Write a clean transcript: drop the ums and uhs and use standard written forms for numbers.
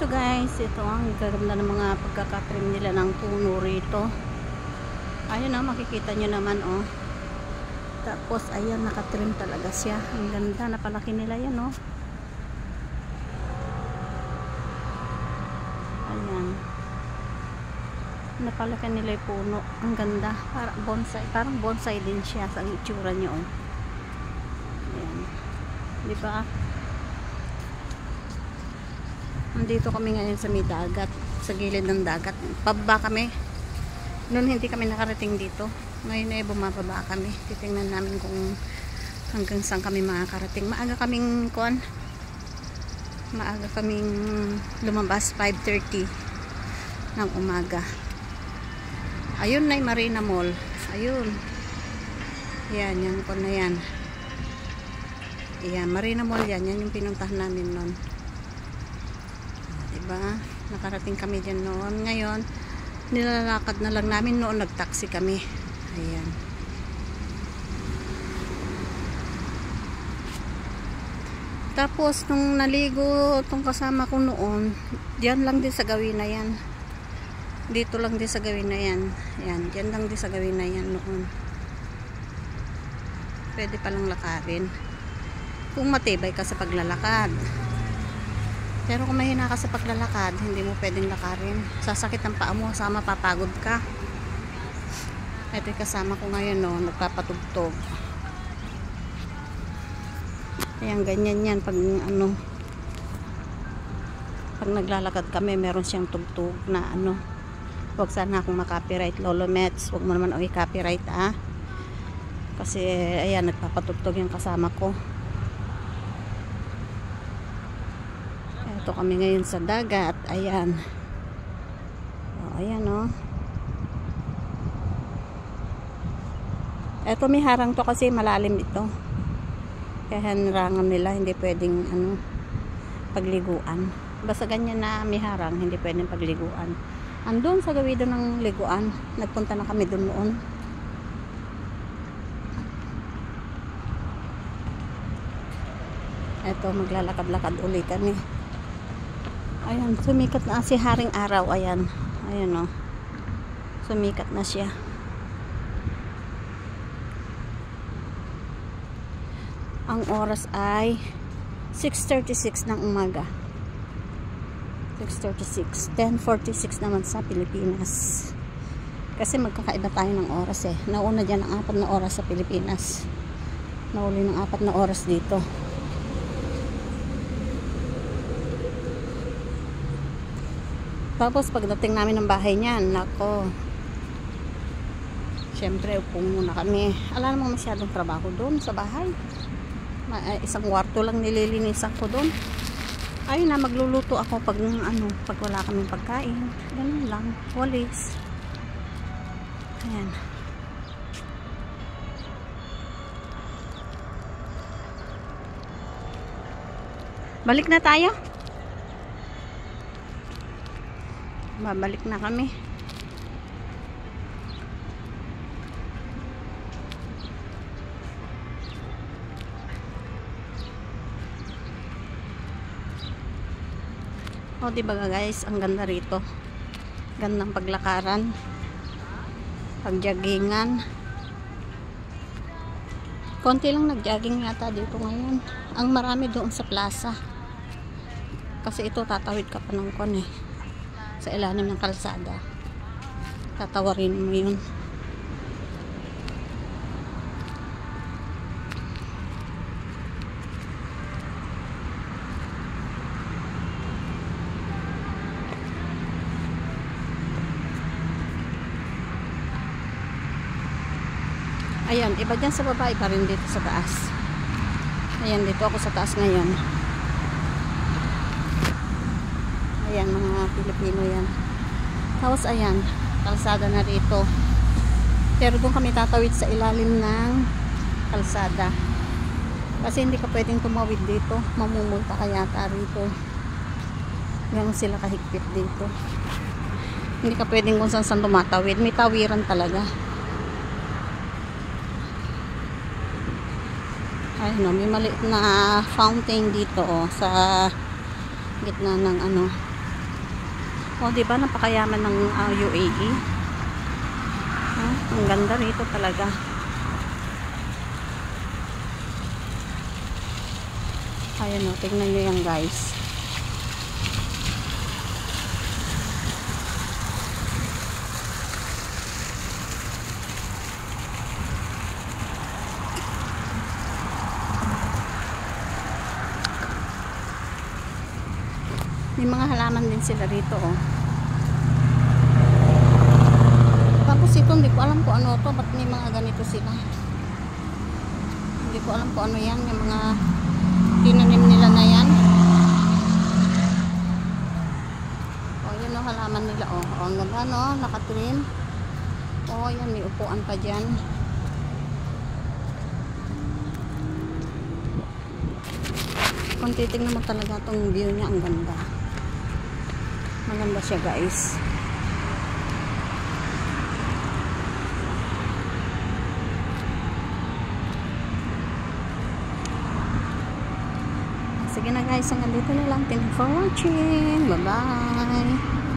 Ito guys, ito ang gaganda ng mga pagkakatrim nila ng puno rito. Ayun o, makikita nyo naman o. Tapos ayan, nakatrim talaga siya. Ang ganda, napalaki nila yan o. Ayan. Napalaki nila yung puno. Ang ganda, parang bonsai din siya sa itsura nyo o. Ayan. Diba? Nandito kami ngayon sa may dagat, sa gilid ng dagat. Pababa kami. Noon hindi kami nakarating dito. Ngayon ay bumababa kami. Titingnan namin kung hanggang saan kami makakarating. Maaga kaming lumabas 5:30 ng umaga. Ayun na yung Marina Mall. Ayun. Yan, yung kon na yan. Yan, Marina Mall yan. Yan yung pinuntahan namin noon. Diba? Nakarating kami dyan noon. Ngayon, nilalakad na lang namin noon. Nagtaxi kami. Ayan. Tapos, nung naligo itong kasama ko noon, diyan lang din sa gawin na yan. Dito lang din sa gawin na yan. Ayan, diyan lang din sa gawin na yan noon. Pwede palang lakarin. Kung matibay ka sa paglalakad. Pero kung mahina ka sa paglalakad, hindi mo pwedeng lakarin. Sasakit ang paa mo, sama mapapagod ka. Ito yung kasama ko ngayon, no, nagpapatugtog. Ayan, ganyan yan. Pag naglalakad kami, meron siyang tugtog na huwag sana akong makopyright, Lolo Mets. Huwag mo naman ako i-copyright, Kasi, ayan, nagpapatugtog yung kasama ko. Ito kami ngayon sa dagat. Ayan. Ayan o. Ito may harang to kasi malalim ito. Kaya narangan nila. Hindi pwedeng pagliguan. Basta ganyan na may harang. Hindi pwedeng pagliguan. Andun sa gawin doon ng liguan. Nagpunta na kami doon noon. Ito maglalakad-lakad ulit kami. Ayan, sumikat na si Haring Araw. Ayan, ayan o. Sumikat na siya. Ang oras ay 6:36 ng umaga. 6:36. 10:46 naman sa Pilipinas. Kasi magkakaiba tayo ng oras eh. Nauna dyan ang 4 na oras sa Pilipinas. Nauli ng 4 na oras dito. Tapos pagdating namin ng bahay niyan, nako. Siyempre, upo muna kami. Alam naman masyadong trabaho doon sa bahay. Isang kwarto lang nililinisan ko doon. Ayun na, magluluto ako pag wala kaming pagkain. Ganun lang, walis. Ayan. Balik na tayo. Babalik na kami. O, diba guys, ang ganda rito. Gandang paglakaran. Pagjaggingan. Konti lang nagjogging yata dito ngayon. Ang marami doon sa plaza. Kasi ito tatawid ka pa ng kon sa ilalim ng kalsada. Tatawarin mo yun. Ayan, iba dyan sa baba, iba rin dito sa taas. Ayan, dito ako sa taas ngayon. Ayan, mga Pilipino yan. Tapos ayan, kalsada na rito. Pero doon kami tatawid sa ilalim ng kalsada. Kasi hindi ka pwedeng tumawid dito. Mamumulta ka yata rito. Ganun sila kahigpit dito. Hindi ka pwedeng kung saan tumatawid. May tawiran talaga. Ayun, may maliit na fountain dito sa gitna ng O, diba, napakayaman ng UAE. Ang ganda rito talaga. Ayan o, tingnan nyo yan guys. May mga halaman din sila rito oh. Tapos ito, hindi ko alam kung ano to. Ba't may mga ganito sila? Hindi ko alam kung ano yan. Yung mga tinanim nila na yan. O, yan o, halaman nila o. O, ang ganda no, nakatrim. O, yan, may upuan pa dyan. Kung titignan mo talaga itong view niya, ang ganda. Maganda siya guys. Sige na guys, hanggang dito na lang. Thank you for watching. Bye bye.